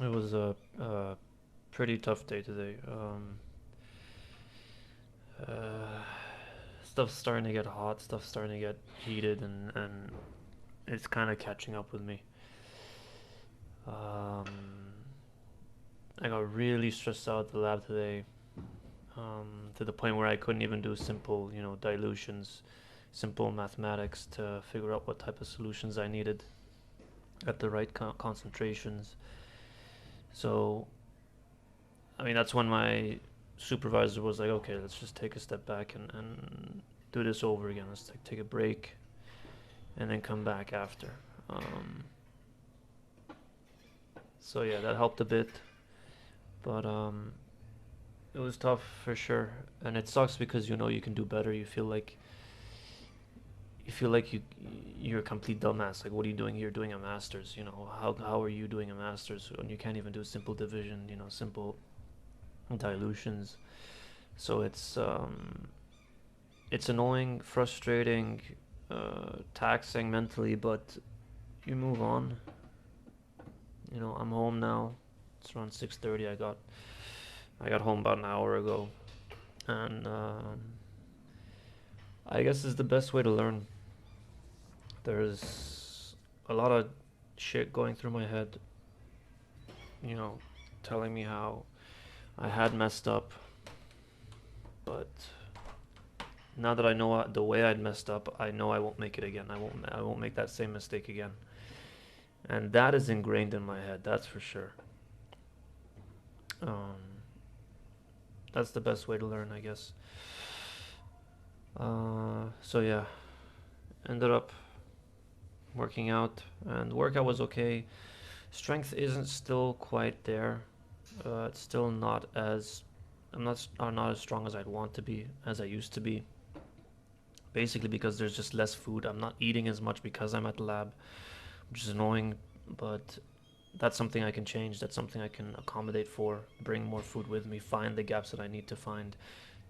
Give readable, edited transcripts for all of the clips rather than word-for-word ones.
It was a pretty tough day today. Uh, Stuff's starting to get hot, stuff's starting to get heated, and it's kind of catching up with me. Um, I got really stressed out at the lab today, to the point where I couldn't even do simple, dilutions, simple mathematics to figure out what type of solutions I needed at the right concentrations. So, I mean, that's when my supervisor was like, okay, let's just take a step back and do this over again. Let's take a break and then come back after. Um, so yeah, that helped a bit, but it was tough for sure, and it sucks because you know you can do better. You feel like you're a complete dumbass. Like, what are you doing here? Doing a master's? How are you doing a master's when you can't even do simple division? Simple dilutions. So it's annoying, frustrating, taxing mentally, but you move on. I'm home now. It's around 6:30. I got home about an hour ago, and I guess is the best way to learn. There's a lot of shit going through my head, you know, telling me how I had messed up, but now that I know the way I'd messed up, I know I won't make it again. I won't make that same mistake again. And that is ingrained in my head, that's for sure. Um, that's the best way to learn, I guess. So yeah, ended up working out, and workout was okay. Strength isn't still quite there. It's still not as I'm not as strong as I'd want to be, as I used to be. Basically, because there's just less food. I'm not eating as much because I'm at the lab, which is annoying. But that's something I can change. That's something I can accommodate for. Bring more food with me. Find the gaps that I need to find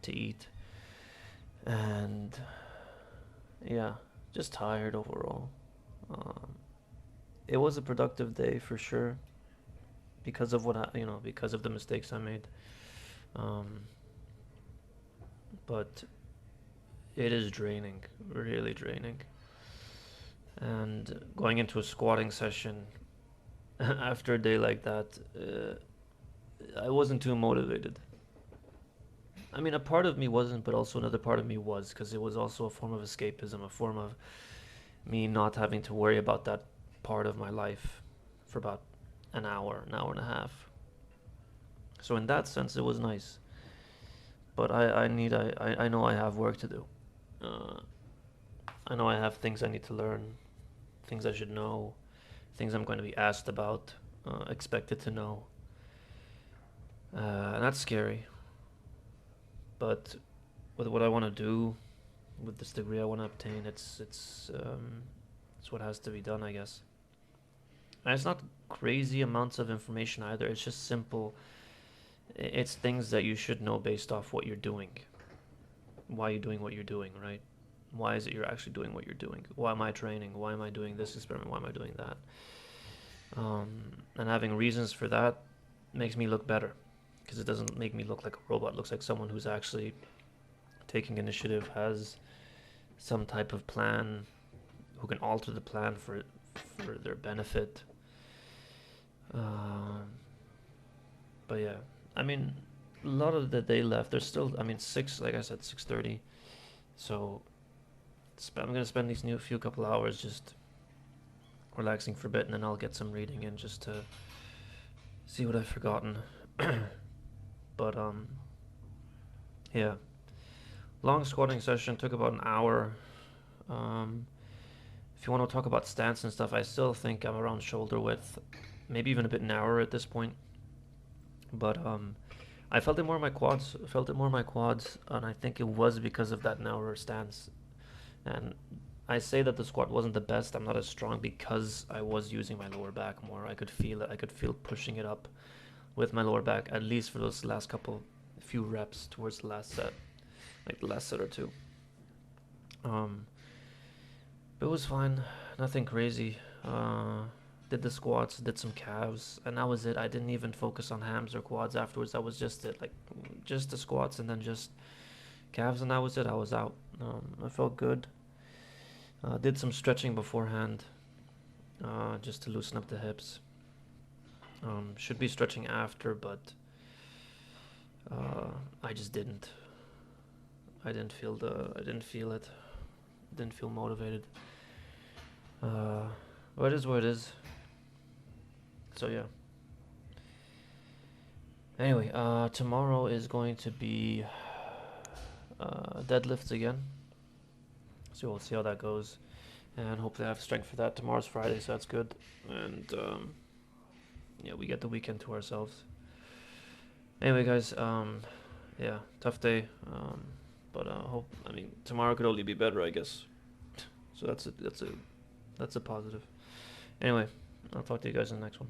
to eat. And yeah, just tired overall. Um, it was a productive day for sure because of because of the mistakes I made. Um, but it is draining, really draining. And going into a squatting session after a day like that, I wasn't too motivated. I mean, a part of me wasn't, but also another part of me was, because it was also a form of escapism, a form of me not having to worry about that part of my life for about an hour and a half. So in that sense, it was nice. But I know I have work to do. Uh, I know I have things I need to learn, things I should know, things I'm going to be asked about, expected to know. And that's scary. But with what I want to do, with this degree I want to obtain, it's what has to be done, I guess. And it's not crazy amounts of information either. It's just simple. It's things that you should know based off what you're doing. Why are you doing what you're doing, right? Why is it you're actually doing what you're doing? Why am I training? Why am I doing this experiment? Why am I doing that? And having reasons for that makes me look better because it doesn't make me look like a robot. It looks like someone who's actually taking initiative, has some type of plan, who can alter the plan for their benefit. Um, but yeah, I mean, a lot of the day left. There's still, I mean, like I said, 6:30. So I'm gonna spend these new few couple hours just relaxing for a bit, and then I'll get some reading in just to see what I've forgotten. But yeah, long squatting session took about an hour. Um, if you want to talk about stance and stuff, I still think I'm around shoulder width, maybe even a bit narrower at this point. But I felt it more in my quads. Felt it more in my quads, and I think it was because of that narrower stance. And I say that the squat wasn't the best. I'm not as strong because I was using my lower back more. I could feel it. I could feel pushing it up with my lower back, at least for those last few reps towards the last set, like the last set or two. Um, but it was fine. Nothing crazy. Did the squats, did some calves, and that was it. I didn't even focus on hams or quads afterwards. That was just it. Like, just the squats and then just calves, and that was it. I was out. I felt good. Did some stretching beforehand, just to loosen up the hips. Should be stretching after, but I just didn't. I didn't feel it. Didn't feel motivated. But it is what it is. So yeah. Anyway, tomorrow is going to be deadlifts again. So we'll see how that goes, and hopefully I have strength for that. Tomorrow's Friday, so that's good. And yeah, we get the weekend to ourselves. Anyway, guys, yeah, tough day. But hope. I mean, tomorrow could only be better, I guess. So that's a positive. Anyway, I'll talk to you guys in the next one.